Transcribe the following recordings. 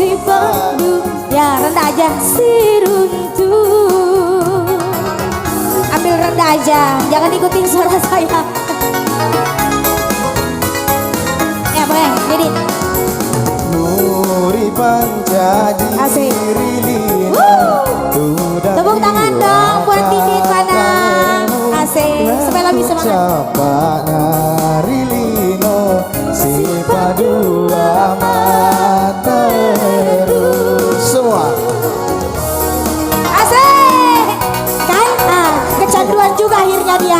si pandu. Ya rendah aja si runtuh. Ambil rendah aja, jangan ikutin suara saya. Ya boleh, jadi Muriban jadi rilina. Tepuk tangan dong buat Didit mana. Asik, supaya lebih semangat. Capana rilino si padua mata terus semua. Asik kan, kecanduan juga akhirnya dia.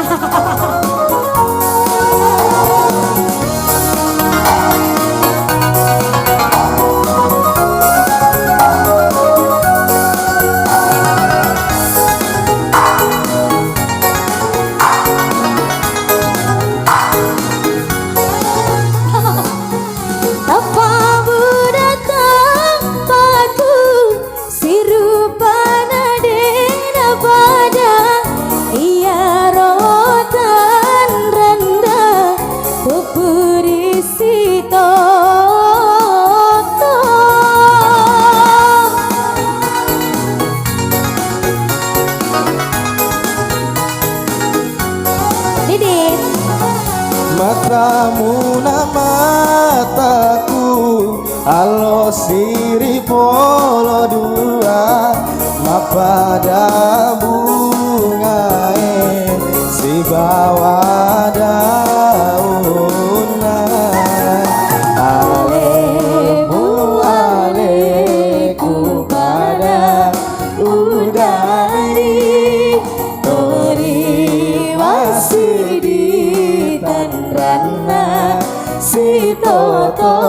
Matamu mataku alo siri polo dua mapada bungae si bawa daunan alemu aleku pada udari tori wasidi rana si toto.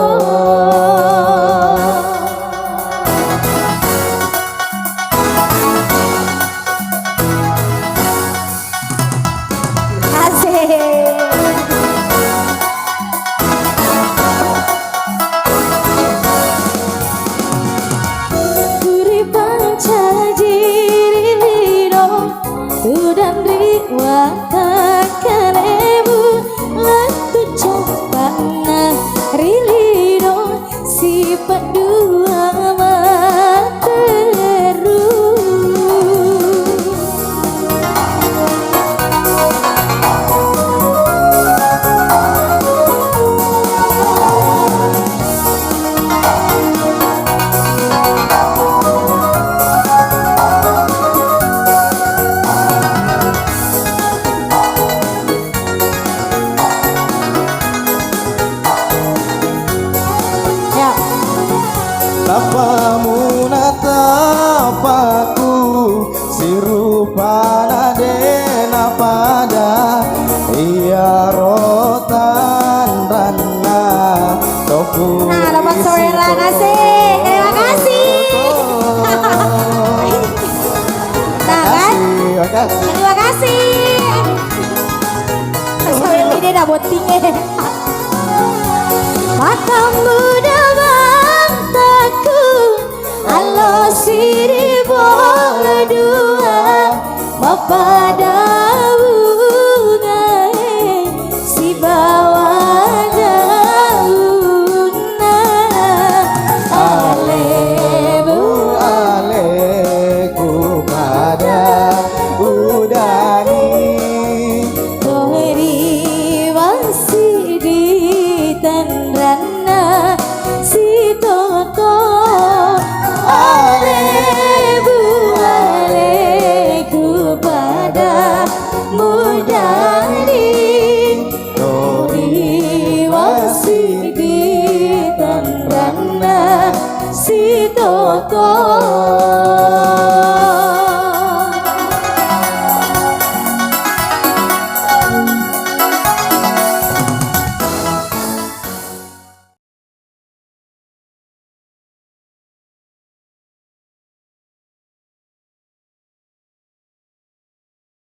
Tapamu natapaku sirupana dena pada iya rotan rana toku. Nah, dapat suara kasih. Terima kasih. Nah kan? Terima kasih. Soalnya ini dah botingnya. Matamu alo siri bola dua mapada bungae si bawa daunan alebu aleku pada udani tori wasidi tanrana si toto. Alebu aleku pada mudari tori wasidi tanrana si toto.